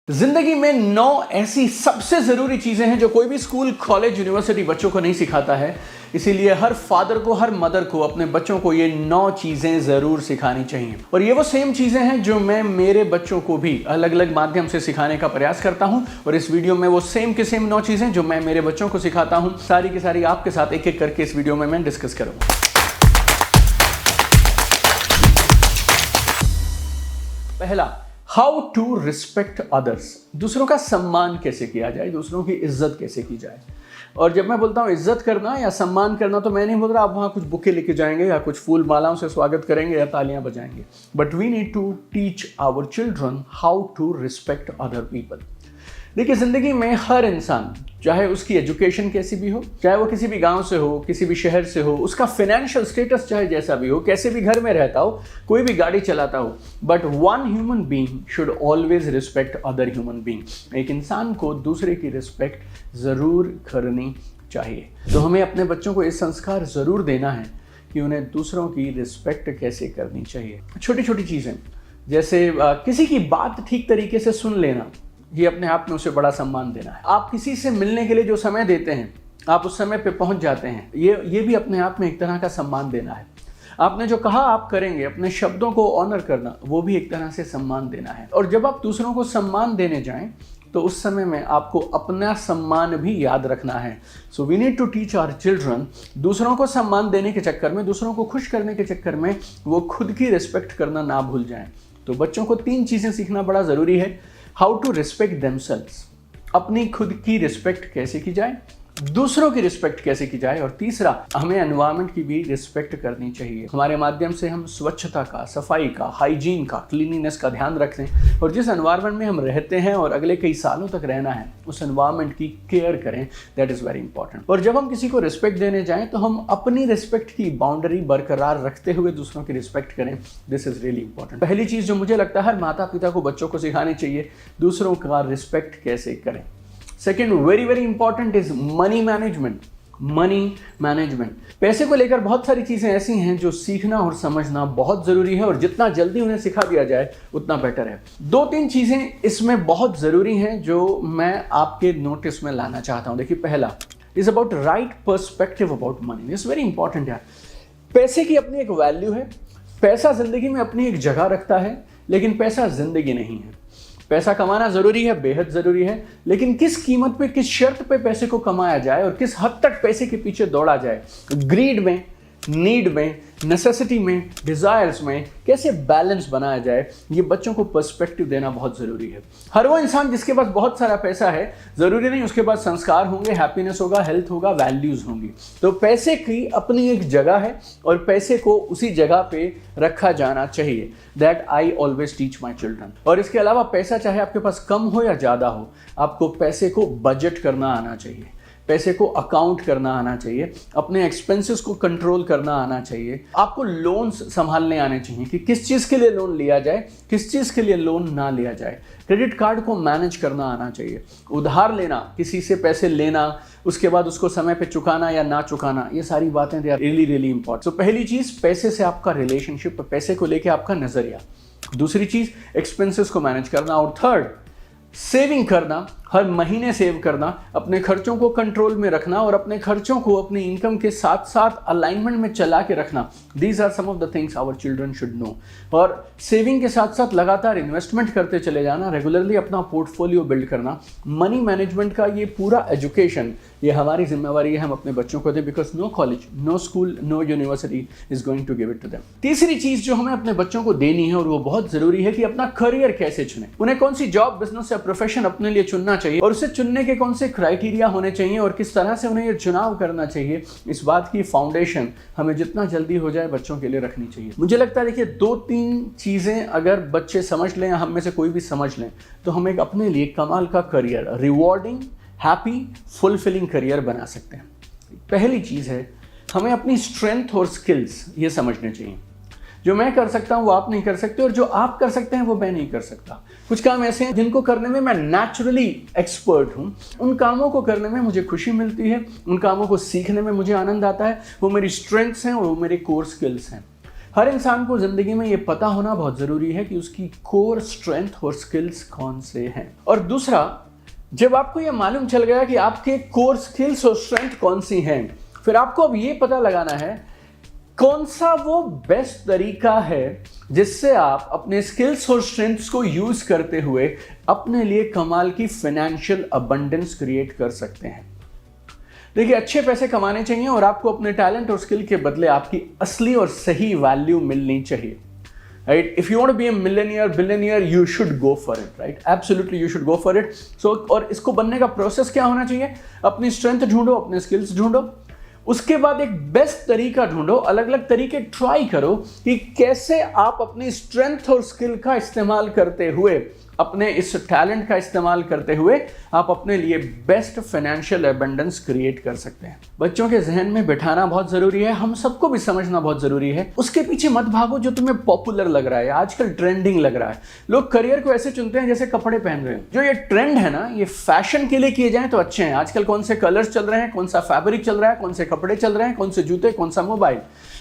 जिंदगी में 9 ऐसी सबसे जरूरी चीजें हैं जो कोई भी स्कूल, कॉलेज, यूनिवर्सिटी बच्चों को नहीं सिखाता है। इसीलिए हर फादर को, हर मदर को अपने बच्चों को ये 9 चीजें जरूर सिखानी चाहिए। और ये वो सेम चीजें हैं जो मैं मेरे बच्चों को भी अलग अलग माध्यम से सिखाने का प्रयास करता हूं। और इस वीडियो में वो सेम के सेम 9 चीजें जो मैं मेरे बच्चों को सिखाता हूं, सारी की सारी आपके साथ एक एक करके इस वीडियो में मैं डिस्कस करूंगा। पहला, हाउ टू रिस्पेक्ट अदर्स। दूसरों का सम्मान कैसे किया जाए, दूसरों की इज्जत कैसे की जाए। और जब मैं बोलता हूँ इज्जत करना या सम्मान करना, तो मैं नहीं बोल रहा आप वहाँ कुछ बुके लेके जाएंगे या कुछ फूल मालाओं से स्वागत करेंगे या तालियां बजाएंगे। But we need to teach our children how to respect other people. देखिए, जिंदगी में हर इंसान, चाहे उसकी एजुकेशन कैसी भी हो, चाहे वो किसी भी गांव से हो, किसी भी शहर से हो, उसका फाइनेंशियल स्टेटस चाहे जैसा भी हो, कैसे भी घर में रहता हो, कोई भी गाड़ी चलाता हो, but one human being should always respect other human being. एक इंसान को दूसरे की रिस्पेक्ट जरूर करनी चाहिए। तो हमें अपने बच्चों को ये संस्कार जरूर देना है कि उन्हें दूसरों की रिस्पेक्ट कैसे करनी चाहिए। छोटी छोटी चीजें, जैसे किसी की बात ठीक तरीके से सुन लेना, ये अपने आप में उसे बड़ा सम्मान देना है। आप किसी से मिलने के लिए जो समय देते हैं, आप उस समय पे पहुंच जाते हैं, ये भी अपने आप में एक तरह का सम्मान देना है। आपने जो कहा आप करेंगे, अपने शब्दों को ऑनर करना, वो भी एक तरह से सम्मान देना है। और जब आप दूसरों को सम्मान देने जाएं, तो उस समय में आपको अपना सम्मान भी याद रखना है। So we need to teach our children, दूसरों को सम्मान देने के चक्कर में, दूसरों को खुश करने के चक्कर में वो खुद की रिस्पेक्ट करना ना भूल जाएं। तो बच्चों को 3 चीजें सीखना बड़ा जरूरी है। हाउ टू रिस्पेक्ट देमसेल्व्स, अपनी खुद की रिस्पेक्ट कैसे की जाए, दूसरों की रिस्पेक्ट कैसे की जाए, और तीसरा, हमें एनवायरनमेंट की भी रिस्पेक्ट करनी चाहिए। हमारे माध्यम से हम स्वच्छता का, सफाई का, हाइजीन का, क्लीनिनेस का ध्यान रखें और जिस एनवायरनमेंट में हम रहते हैं और अगले कई सालों तक रहना है, उस एनवायरनमेंट की केयर करें। That is very important. और जब हम किसी को रिस्पेक्ट देने जाएं, तो हम अपनी रिस्पेक्ट की बाउंड्री बरकरार रखते हुए दूसरों की रिस्पेक्ट करें। This is really important. पहली चीज जो मुझे लगता है हर माता पिता को बच्चों को सिखानी चाहिए, दूसरों का रिस्पेक्ट कैसे करें। Second, very very important is money management. Money management, पैसे को लेकर बहुत सारी चीजें ऐसी हैं जो सीखना और समझना बहुत जरूरी है, और जितना जल्दी उन्हें सिखा दिया जाए उतना बेटर है। 2-3 चीजें इसमें बहुत जरूरी हैं जो मैं आपके नोटिस में लाना चाहता हूं। देखिए, पहला is about right perspective about money. It's very important यार। पैसे की अपनी एक वैल्यू है, पैसा जिंदगी में अपनी एक जगह रखता है, लेकिन पैसा जिंदगी नहीं है। पैसा कमाना जरूरी है, बेहद जरूरी है, लेकिन किस कीमत पे, किस शर्त पे पैसे को कमाया जाए और किस हद तक पैसे के पीछे दौड़ा जाए, ग्रीड में, नीड में, नेसेसिटी में, डिजायर्स में कैसे बैलेंस बनाया जाए, ये बच्चों को पर्सपेक्टिव देना बहुत जरूरी है। हर वो इंसान जिसके पास बहुत सारा पैसा है, जरूरी नहीं उसके पास संस्कार होंगे, हैप्पीनेस होगा, हेल्थ होगा, वैल्यूज होंगी। तो पैसे की अपनी एक जगह है और पैसे को उसी जगह पे रखा जाना चाहिए। That I always teach my children. और इसके अलावा पैसा चाहे आपके पास कम हो या ज्यादा हो, आपको पैसे को बजट करना आना चाहिए, पैसे को अकाउंट करना आना चाहिए, अपने एक्सपेंसेस को कंट्रोल करना आना चाहिए। आपको लोन्स संभालने आने चाहिए कि किस चीज़ के लिए लोन लिया जाए, किस चीज़ के लिए लोन ना लिया जाए। क्रेडिट कार्ड को मैनेज करना आना चाहिए। उधार लेना, किसी से पैसे लेना, उसके बाद उसको समय पे चुकाना या ना चुकाना, ये सारी बातें they are really really important. तो पहली चीज़, पैसे से आपका रिलेशनशिप, पैसे को लेके आपका नज़रिया। दूसरी चीज़, एक्सपेंसेस को मैनेज करना। और थर्ड, सेविंग करना, हर महीने सेव करना, अपने खर्चों को कंट्रोल में रखना और अपने खर्चों को अपनी इनकम के साथ साथ अलाइनमेंट में चला के रखना। These are some of the things our children should know. और सेविंग के साथ साथ लगातार इन्वेस्टमेंट करते चले जाना, रेगुलरली अपना पोर्टफोलियो बिल्ड करना। मनी मैनेजमेंट का ये पूरा एजुकेशन, ये हमारी जिम्मेवारी है, हम अपने बच्चों को दें, because no college, no school, no university is going to give it to them. तीसरी चीज जो हमें अपने बच्चों को देनी है, और वो बहुत जरूरी है, कि अपना करियर कैसे चुने, उन्हें कौन सी जॉब, बिजनेस या प्रोफेशन अपने लिए चुनना चाहिए, और उसे चुनने के कौन से क्राइटेरिया होने चाहिए और किस तरह से उन्हें ये चुनाव करना चाहिए। इस बात की फाउंडेशन हमें जितना जल्दी हो जाए बच्चों के लिए रखनी चाहिए। मुझे लगता है, देखिए, 2-3 चीजें अगर बच्चे समझ लें, हम में से कोई भी समझ लें, तो हम एक अपने लिए कमाल का career, rewarding, happy, fulfilling career बना सकते हैं। पहली चीज है, हमें अपनी स्ट्रेंथ और स्किल्स ये समझने चाहिए। जो मैं कर सकता हूं वो आप नहीं कर सकते, और जो आप कर सकते हैं वो मैं नहीं कर सकता। कुछ काम ऐसे हैं जिनको करने में मैं नेचुरली एक्सपर्ट हूं, उन कामों को करने में मुझे खुशी मिलती है, उन कामों को सीखने में मुझे आनंद आता है, वो मेरी स्ट्रेंथ्स हैं और वो मेरे कोर स्किल्स हैं। हर इंसान को जिंदगी में ये पता होना बहुत जरूरी है कि उसकी कोर स्ट्रेंथ और स्किल्स कौन से हैं। और दूसरा, जब आपको ये मालूम चल गया कि आपके कोर स्किल्स और स्ट्रेंथ कौन सी हैं, फिर आपको अब ये पता लगाना है कौन सा वो बेस्ट तरीका है जिससे आप अपने स्किल्स और स्ट्रेंथ्स को यूज करते हुए अपने लिए कमाल की फाइनेंशियल अबंडेंस क्रिएट कर सकते हैं। देखिए, अच्छे पैसे कमाने चाहिए और आपको अपने टैलेंट और स्किल के बदले आपकी असली और सही वैल्यू मिलनी चाहिए। Right, if you want to be a millionaire billionaire, you should go for it. Right, absolutely you should go for it. So और इसको बनने का प्रोसेस क्या होना चाहिए? अपनी स्ट्रेंथ ढूंढो, अपने स्किल्स ढूंढो, उसके बाद एक बेस्ट तरीका ढूंढो, अलग अलग तरीके ट्राई करो कि कैसे आप अपनी स्ट्रेंथ और स्किल का इस्तेमाल करते हुए, अपने इस टैलेंट का इस्तेमाल करते हुए आप अपने लिए बेस्ट फाइनेंशियल एबंडेंस क्रिएट कर सकते हैं। बच्चों के जहन में बिठाना बहुत जरूरी है, हम सबको भी समझना बहुत जरूरी है। उसके पीछे मत भागो जो तुम्हें पॉपुलर लग रहा है, आजकल ट्रेंडिंग लग रहा है। लोग करियर को ऐसे चुनते हैं जैसे कपड़े पहन रहे हैं। जो ये ट्रेंड है ना, ये फैशन के लिए किए जाए तो अच्छे हैं। आजकल कौन से कलर्स चल रहे हैं, कौन सा फैब्रिक चल रहा है, कौन से कपड़े चल रहे हैं, कौन से जूते, कौन सा मोबाइल,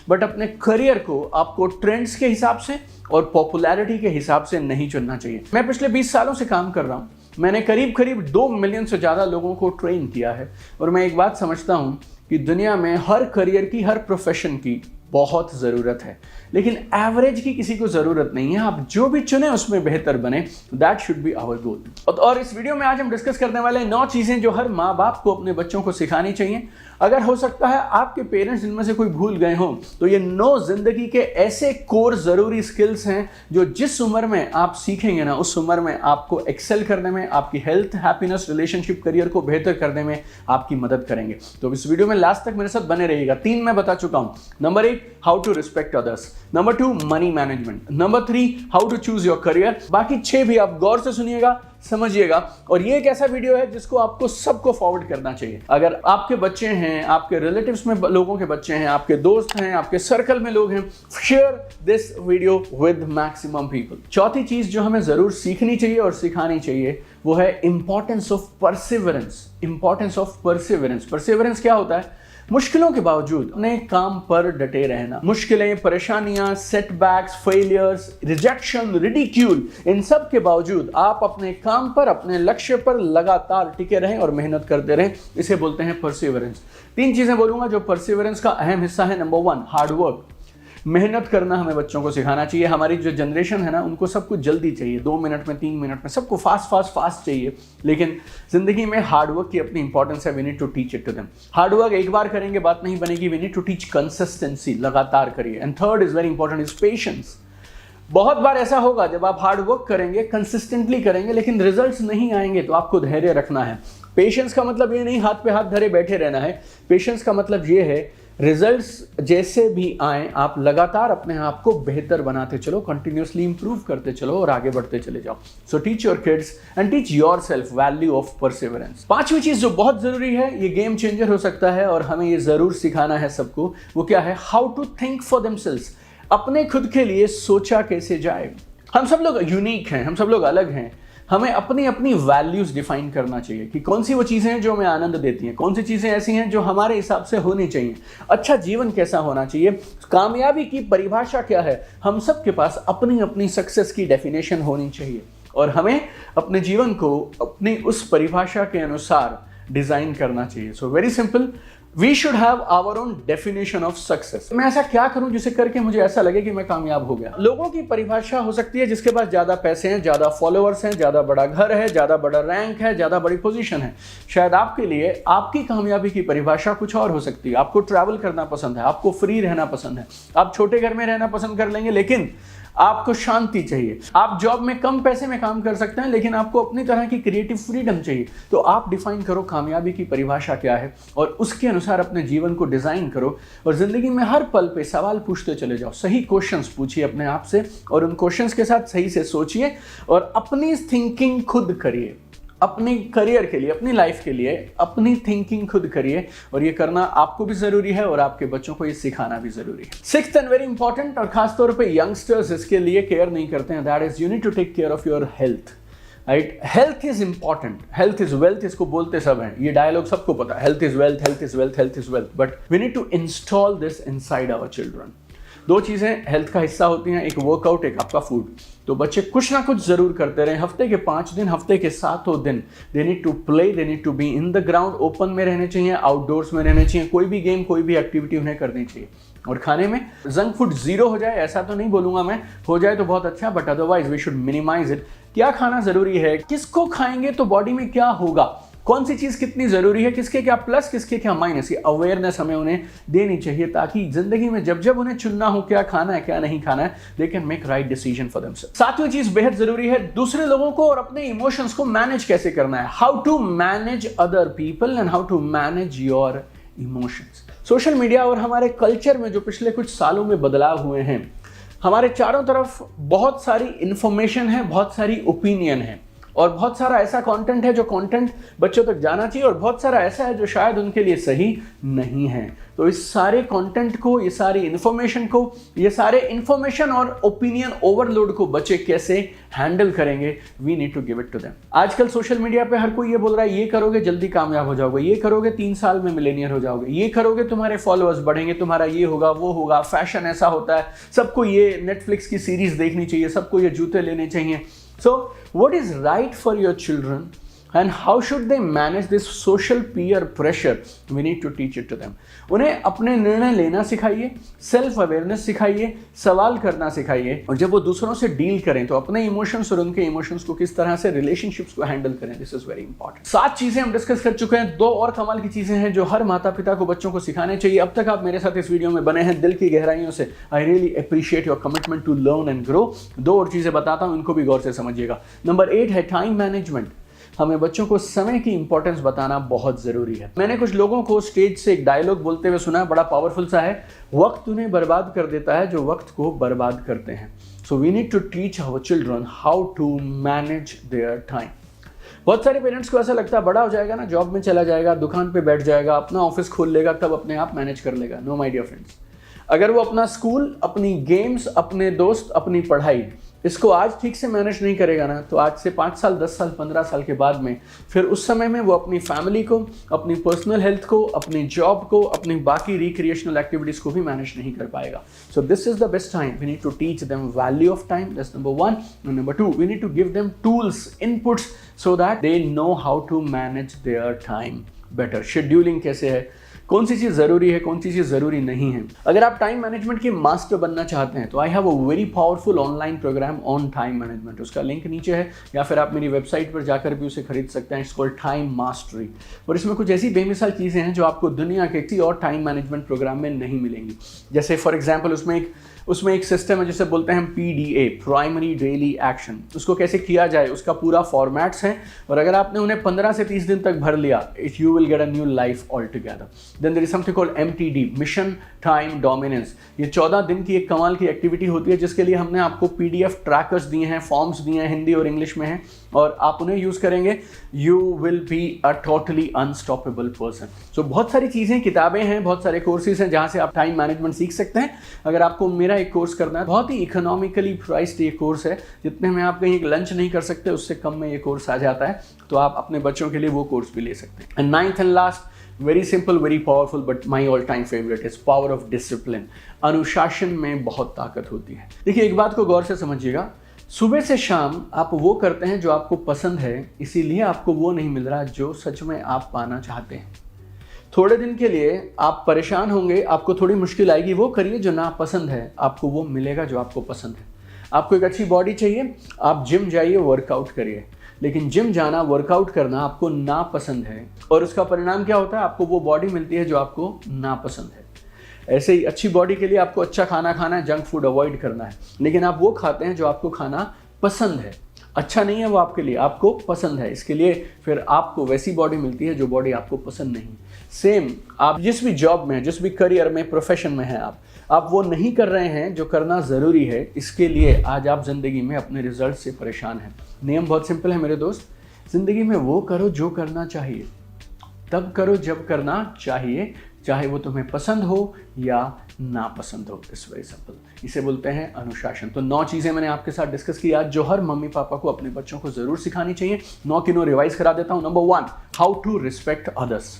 बट अपने करियर को आपको ट्रेंड्स के हिसाब से और पॉपुलैरिटी के हिसाब से नहीं चुनना चाहिए। मैं पिछले 20 सालों से काम कर रहा हूं, मैंने करीब 2 मिलियन से ज़्यादा लोगों को ट्रेन किया है और मैं एक बात समझता हूं कि दुनिया में हर करियर की, हर प्रोफेशन की बहुत ज़रूरत है, लेकिन एवरेज की किसी को ज़रूरत नहीं है। आप जो भी चुने उसमें बेहतर बने, that should be our goal. और इस वीडियो में आज हम डिस्कस करने वाले 9 चीज़ें जो हर माँ बाप को अपने बच्चों को सिखानी चाहिए। अगर हो सकता है आपके पेरेंट्स इनमें से कोई भूल गए हों, तो ये 9 जिंदगी के ऐसे कोर ज़रूरी स्किल्स हैं जो जिस उम्र में आप सीखेंगे ना, उस उम्र में आपको एक्सेल करने में, आपकी हेल्थ, हैप्पीनेस, रिलेशनशिप, करियर को बेहतर करने में आपकी मदद करेंगे। तो इस वीडियो में लास्ट तक मेरे साथ बने रहिएगा। 3 मैं बता चुका हूं। Number 1, how to respect others. Number 2, money management. Number 3, how to choose your career. बाकी 6 भी आप गौर से सुनिएगा, समझिएगा। और ये एक ऐसा वीडियो है जिसको आपको सबको फॉरवर्ड करना चाहिए। अगर आपके बच्चे हैं, आपके रिलेटिव्स में लोगों के बच्चे हैं, आपके दोस्त हैं, आपके सर्कल में लोग हैं, share this video with maximum people. चौथी चीज जो हमें जरूर सीखनी चाहिए और सिखानी चाहिए वो है importance of perseverance. Importance of perseverance. Perseverance क्या होता है? मुश्किलों के बावजूद अपने काम पर डटे रहना। मुश्किलें, परेशानियां, सेटबैक्स, फेलियर्स, रिजेक्शन, रिडिक्यूल, इन सब के बावजूद आप अपने काम पर, अपने लक्ष्य पर लगातार टिके रहें और मेहनत करते रहें। इसे बोलते हैं परसिवरेंस। 3 चीजें बोलूंगा जो परसिवरेंस का अहम हिस्सा है। Number 1, hard work. मेहनत करना हमें बच्चों को सिखाना चाहिए। हमारी जो जनरेशन है ना, उनको सब कुछ जल्दी चाहिए, 2 मिनट में, 3 मिनट में, सबको फास्ट चाहिए। लेकिन जिंदगी में हार्ड वर्क की अपनी इंपॉर्टेंस है। We need to teach it to them. Hard work एक बार करेंगे बात नहीं बनेगी। We need to teach consistency, लगातार करिए। And third is very important, is patience. बहुत बार ऐसा होगा जब आप हार्ड वर्क करेंगे, कंसिस्टेंटली करेंगे, लेकिन रिजल्ट्स नहीं आएंगे, तो आपको धैर्य रखना है। पेशेंस का मतलब ये नहीं हाथ पे हाथ धरे बैठे रहना है। पेशेंस का मतलब ये है रिजल्ट्स जैसे भी आए, आप लगातार अपने आप को बेहतर बनाते चलो, कंटिन्यूसली इंप्रूव करते चलो और आगे बढ़ते चले जाओ। So teach your kids and teach your self value of perseverance. 5वीं चीज जो बहुत जरूरी है, ये गेम चेंजर हो सकता है और हमें ये जरूर सिखाना है सबको, वो क्या है? How to think for themselves. अपने खुद के लिए सोचा कैसे जाए। हम सब लोग यूनिक हैं, हम सब लोग अलग हैं। हमें अपनी अपनी वैल्यूज डिफाइन करना चाहिए कि कौन सी वो चीज़ें हैं जो हमें आनंद देती हैं, कौन सी चीज़ें ऐसी हैं जो हमारे हिसाब से होनी चाहिए। अच्छा जीवन कैसा होना चाहिए, कामयाबी की परिभाषा क्या है। हम सब के पास अपनी अपनी सक्सेस की डेफिनेशन होनी चाहिए और हमें अपने जीवन को अपनी उस परिभाषा के अनुसार डिज़ाइन करना चाहिए। So very simple, we should have our own definition of success. मैं ऐसा क्या करूं जिसे करके मुझे ऐसा लगे कि मैं कामयाब हो गया। लोगों की परिभाषा हो सकती है जिसके पास ज्यादा पैसे हैं, ज्यादा फॉलोअर्स हैं, ज्यादा बड़ा घर है, ज्यादा बड़ा रैंक है, ज्यादा बड़ी पोजीशन है। शायद आपके लिए आपकी कामयाबी की परिभाषा कुछ और हो सकती है। आपको ट्रैवल करना पसंद है, आपको फ्री रहना पसंद है, आप छोटे घर में रहना पसंद कर लेंगे, लेकिन आपको शांति चाहिए। आप जॉब में कम पैसे में काम कर सकते हैं, लेकिन आपको अपनी तरह की क्रिएटिव फ्रीडम चाहिए। तो आप डिफाइन करो कामयाबी की परिभाषा क्या है और उसके अनुसार अपने जीवन को डिजाइन करो और जिंदगी में हर पल पे सवाल पूछते चले जाओ। सही क्वेश्चंस पूछिए अपने आप से और उन क्वेश्चंस के साथ सही से सोचिए और अपनी थिंकिंग खुद करिए। अपनी करियर के लिए, अपनी लाइफ के लिए अपनी थिंकिंग खुद करिए और ये करना आपको भी जरूरी है और आपके बच्चों को ये सिखाना भी जरूरी है। 6th एंड वेरी इंपॉर्टेंट, और खासतौर पे यंगस्टर्स इसके लिए केयर नहीं करते हैं, that is you need to take care of your health. Right, health is important, health is wealth, इसको बोलते सब हैं, ये डायलॉग सबको पता है, health is wealth, health is wealth, health is wealth, but we need to install this inside our children. दो चीज़ें हेल्थ का हिस्सा होती हैं, एक वर्कआउट, एक आपका फूड। तो बच्चे कुछ ना कुछ ज़रूर करते रहें। हफ्ते के 5 दिन, हफ्ते के 7 दिन they need to play, they need to be in the ground, open में रहने चाहिए, आउटडोर्स में रहने चाहिए, कोई भी गेम, कोई भी एक्टिविटी उन्हें करनी चाहिए। और खाने में जंक फूड 0 हो जाए ऐसा तो नहीं बोलूँगा मैं, हो जाए तो बहुत अच्छा, but otherwise we should minimise it. क्या खाना ज़रूरी है, किसको खाएंगे तो बॉडी में क्या होगा, कौन सी चीज़ कितनी ज़रूरी है, किसके क्या प्लस, किसके क्या माइनस, ये अवेयरनेस हमें उन्हें देनी चाहिए, ताकि ज़िंदगी में जब जब उन्हें चुनना हो क्या खाना है क्या नहीं खाना है, they can make right decision for themself. सातवीं चीज़ बेहद ज़रूरी है, दूसरे लोगों को और अपने इमोशंस को मैनेज कैसे करना है। How to manage other people and how to manage your emotions. Social media और हमारे कल्चर में जो पिछले कुछ सालों में बदलाव हुए हैं, हमारे चारों तरफ बहुत सारी इंफॉर्मेशन है, बहुत सारी ओपिनियन है, और बहुत सारा ऐसा कंटेंट है जो कंटेंट बच्चों तक जाना चाहिए, और बहुत सारा ऐसा है जो शायद उनके लिए सही नहीं है। तो इस सारे कंटेंट को, ये सारी इंफॉर्मेशन को, ये सारे इंफॉर्मेशन और ओपिनियन ओवरलोड को बच्चे कैसे हैंडल करेंगे, we need to give it to them. आजकल सोशल मीडिया पे हर कोई ये बोल रहा है, ये करोगे जल्दी कामयाब हो जाओगे, ये करोगे 3 साल में मिलेनियर हो जाओगे, ये करोगे तुम्हारे फॉलोअर्स बढ़ेंगे, तुम्हारा ये होगा वो होगा, फैशन ऐसा होता है, सबको ये नेटफ्लिक्स की सीरीज देखनी चाहिए, सबको ये जूते लेने चाहिए। So, what is right for your children and how should they manage this social peer pressure? We need to teach it to them. उन्हें अपने निर्णय लेना सिखाइए, सेल्फ अवेयरनेस सिखाइए, सवाल करना सिखाइए, और जब वो दूसरों से डील करें तो अपने इमोशंस और उनके इमोशंस को किस तरह से रिलेशनशिप्स को हैंडल करें, दिस इज वेरी इंपॉर्टेंट। 7 चीजें हम डिस्कस कर चुके हैं, 2 और कमाल की चीजें हैं जो हर माता पिता को बच्चों को सिखाने चाहिए। अब तक आप मेरे साथ इस वीडियो में बने हैं दिल की गहराइयों से, I really appreciate your commitment to learn and grow. 2 और चीजें बताता हूं, इनको भी गौर से समझिएगा। नंबर 8 है टाइम मैनेजमेंट। हमें बच्चों को समय की इंपॉर्टेंस बताना बहुत जरूरी है। मैंने कुछ लोगों को स्टेज से एक डायलॉग बोलते हुए सुना, बड़ा पावरफुल सा है, वक्त उन्हें बर्बाद कर देता है जो वक्त को बर्बाद करते हैं। So we need to teach our children how to manage their time. बहुत सारे पेरेंट्स को ऐसा लगता है बड़ा हो जाएगा ना, जॉब में चला जाएगा, दुकान पे बैठ जाएगा, अपना ऑफिस खोल लेगा, तब अपने आप मैनेज कर लेगा। नो माय डियर फ्रेंड्स, अगर वो अपना स्कूल, अपनी गेम्स, अपने दोस्त, अपनी पढ़ाई, इसको आज ठीक से मैनेज नहीं करेगा ना, तो आज से 5 साल, 10 साल, 15 साल के बाद में फिर उस समय में वो अपनी फैमिली को, अपनी पर्सनल हेल्थ को, अपनी जॉब को, अपनी बाकी रिक्रिएशनल एक्टिविटीज को भी मैनेज नहीं कर पाएगा। So this is the best time, we need to teach them value of time, that's number 1। And number 2, we need to give them tools, inputs, so that they know how to manage their time better. Scheduling कैसे है, कौन सी चीज़ ज़रूरी है, कौन सी चीज़ ज़रूरी नहीं है। अगर आप टाइम मैनेजमेंट के मास्टर बनना चाहते हैं तो I have a very powerful online programme on time management. उसका लिंक नीचे है, या फिर आप मेरी वेबसाइट पर जाकर भी उसे खरीद सकते हैं। It's called time mastery. और इसमें कुछ ऐसी बेमिसाल चीज़ें हैं जो आपको दुनिया के किसी और टाइम मैनेजमेंट प्रोग्राम में नहीं मिलेंगी। जैसे फॉर एग्जाम्पल उसमें एक सिस्टम है जिसे बोलते हैं PDA, प्राइमरी डेली एक्शन। उसको कैसे किया जाए, उसका पूरा फॉर्मेट्स है, और अगर आपने उन्हें 15 से 30 दिन तक भर लिया, you will get a new life all together. Then there is something called MTD, mission time dominance. ये 14 दिन की एक कमाल की एक्टिविटी होती है जिसके लिए हमने आपको PDF ट्रैकर्स दिए हैं, फॉर्म्स दिए हैं, हिंदी और इंग्लिश में हैं, और आप उन्हें यूज करेंगे, you will be a totally unstoppable person. So बहुत सारी चीजें, किताबें हैं, बहुत सारे कोर्सेज हैं जहां से आप टाइम मैनेजमेंट सीख सकते हैं। अगर आपको मेरा एक कोर्स करना है, बहुत ही इकोनॉमिकली प्राइस्ड ये कोर्स है, जितने में आप कहीं लंच नहीं कर सकते उससे कम में ये कोर्स आ जाता है, तो आप अपने बच्चों के लिए वो कोर्स भी ले सकते हैं। And 9th and last, very simple, very powerful, but my all time favourite is power of discipline. अनुशासन में बहुत ताकत होती है। देखिए, एक बात को गौर से समझिएगा, सुबह से शाम आप वो करते हैं जो आपको पसंद है, इसीलिए आपको वो नहीं मिल रहा जो सच में आप पाना चाहते हैं। थोड़े दिन के लिए आप परेशान होंगे, आपको थोड़ी मुश्किल आएगी, वो करिए जो नापसंद है, आपको वो मिलेगा जो आपको पसंद है। आपको एक अच्छी बॉडी चाहिए, आप जिम जाइए, वर्कआउट करिए, लेकिन जिम जाना, वर्कआउट करना आपको नापसंद है, और उसका परिणाम क्या होता है, आपको वो बॉडी मिलती है जो आपको नापसंद है। ऐसे ही अच्छी बॉडी के लिए आपको अच्छा खाना खाना है, जंक फूड अवॉइड करना है, लेकिन आप वो खाते हैं जो आपको खाना पसंद है। अच्छा नहीं है वो आपके लिए, आपको पसंद है, इसके लिए फिर आपको वैसी बॉडी मिलती है जो बॉडी आपको पसंद नहीं। सेम, आप जिस भी जॉब में, जिस भी करियर में, प्रोफेशन में हैं, आप वो नहीं कर रहे हैं जो करना ज़रूरी है, इसके लिए आज आप ज़िंदगी में अपने रिजल्ट से परेशान हैं। नियम बहुत सिंपल है मेरे दोस्त, ज़िंदगी में वो करो जो करना चाहिए, तब करो जब करना चाहिए, चाहे वो तुम्हें पसंद हो या नापसंद हो। इट्स वेरी सिंपल, इसे बोलते हैं अनुशासन। तो 9 चीज़ें मैंने आपके साथ डिस्कस की आज, जो हर मम्मी पापा को अपने बच्चों को ज़रूर सिखानी चाहिए। 9 की 9 रिवाइज करा देता हूँ। Number 1, how to respect others.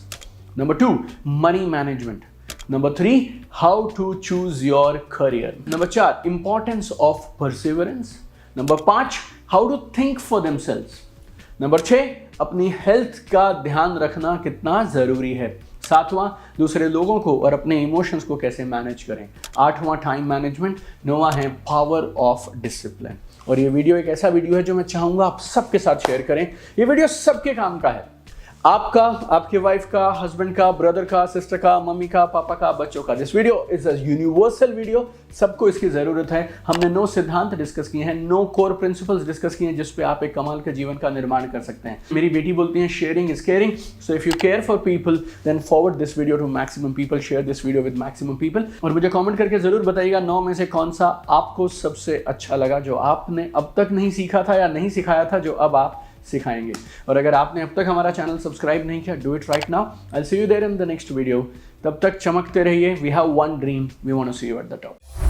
Number 2, money management. Number 3, how to choose your career. Number 4, importance of perseverance. Number 5, how to think for themselves. Number 6, अपनी हेल्थ का ध्यान रखना कितना जरूरी है. 7वां, दूसरे लोगों को और अपने इमोशंस को कैसे मैनेज करें. 8वां, टाइम मैनेजमेंट. 9वां है पावर ऑफ डिसिप्लिन. और ये वीडियो एक ऐसा वीडियो है जो मैं चाहूंगा आप सबके साथ शेयर करें. ये वीडियो सबके काम का है, आपका, आपके वाइफ का, हस्बैंड का, ब्रदर का, सिस्टर का, मम्मी का, पापा का, बच्चों का. This video is a universal video, सबको इसकी जरूरत है. हमने 9 सिद्धांत डिस्कस किए हैं, 9 कोर प्रिंसिपल्स डिस्कस किए हैं जिस पे आप एक कमाल के जीवन का निर्माण कर सकते हैं. मेरी बेटी बोलती है sharing is caring. So if you care for people then forward this video to maximum people, share this video with maximum people. और मुझे कॉमेंट करके जरूर बताइएगा 9 में से कौन सा आपको सबसे अच्छा लगा, जो आपने अब तक नहीं सीखा था या नहीं सिखाया था, जो अब आप सिखाएंगे. और अगर आपने अब तक हमारा चैनल सब्सक्राइब नहीं किया, do it right now. I will see you there in the next video. तब तक चमकते रहिए. We have one dream, we want to see you at the top.